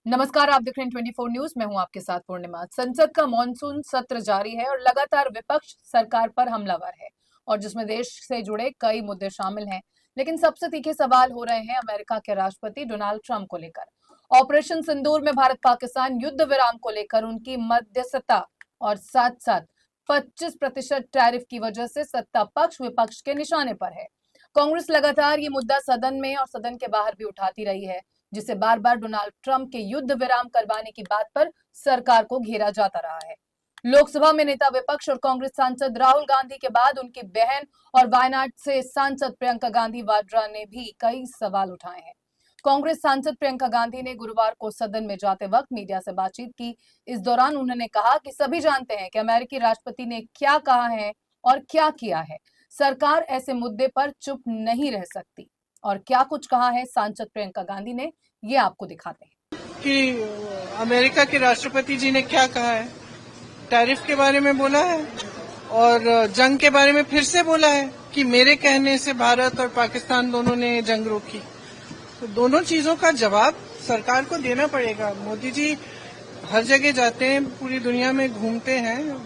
नमस्कार, आप देख रहे हैं 24 न्यूज। मैं हूं आपके साथ पूर्णिमा। संसद का मॉनसून सत्र जारी है और लगातार विपक्ष सरकार पर हमलावर है और जिसमें देश से जुड़े कई मुद्दे शामिल हैं। लेकिन सबसे तीखे सवाल हो रहे हैं अमेरिका के राष्ट्रपति डोनाल्ड ट्रंप को लेकर। ऑपरेशन सिंदूर में भारत पाकिस्तान युद्ध विराम को लेकर उनकी मध्यस्थता और साथ साथ 25% टैरिफ की वजह से सत्ता पक्ष विपक्ष के निशाने पर है। कांग्रेस लगातार ये मुद्दा सदन में और सदन के बाहर भी उठाती रही है, जिसे बार बार डोनाल्ड ट्रंप के युद्ध विराम करवाने की बात पर सरकार को घेरा जाता रहा है। लोकसभा में नेता विपक्ष और कांग्रेस सांसद राहुल गांधी के बाद उनकी बहन और वायनाड से सांसद प्रियंका गांधी वाड्रा ने भी कई सवाल उठाए हैं। कांग्रेस सांसद प्रियंका गांधी ने गुरुवार को सदन में जाते वक्त मीडिया से बातचीत की। इस दौरान उन्होंने कहा कि सभी जानते हैं कि अमेरिकी राष्ट्रपति ने क्या कहा है और क्या किया है। सरकार ऐसे मुद्दे पर चुप नहीं रह सकती। और क्या कुछ कहा है सांसद प्रियंका गांधी ने, ये आपको दिखाते हैं कि अमेरिका के राष्ट्रपति जी ने क्या कहा है। टैरिफ के बारे में बोला है और जंग के बारे में फिर से बोला है कि मेरे कहने से भारत और पाकिस्तान दोनों ने जंग रोकी। तो दोनों चीजों का जवाब सरकार को देना पड़ेगा। मोदी जी हर जगह जाते हैं, पूरी दुनिया में घूमते हैं,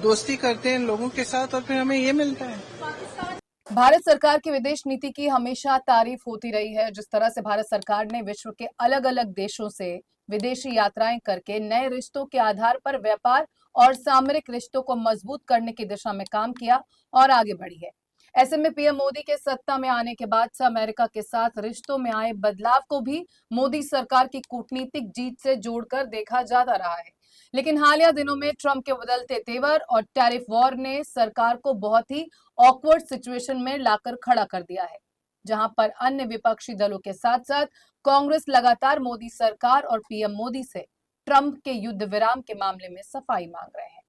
दोस्ती करते हैं लोगों के साथ और फिर हमें ये मिलता है। भारत सरकार की विदेश नीति की हमेशा तारीफ होती रही है। जिस तरह से भारत सरकार ने विश्व के अलग अलग देशों से विदेशी यात्राएं करके नए रिश्तों के आधार पर व्यापार और सामरिक रिश्तों को मजबूत करने की दिशा में काम किया और आगे बढ़ी है। ऐसे में पीएम मोदी के सत्ता में आने के बाद से अमेरिका के साथ रिश्तों में आए बदलाव को भी मोदी सरकार की कूटनीतिक जीत से जोड़कर देखा जाता रहा है। लेकिन हालिया दिनों में ट्रंप के बदलते तेवर और टैरिफ वॉर ने सरकार को बहुत ही ऑकवर्ड सिचुएशन में लाकर खड़ा कर दिया है, जहां पर अन्य विपक्षी दलों के साथ साथ कांग्रेस लगातार मोदी सरकार और पीएम मोदी से ट्रंप के युद्ध विराम के मामले में सफाई मांग रहे हैं।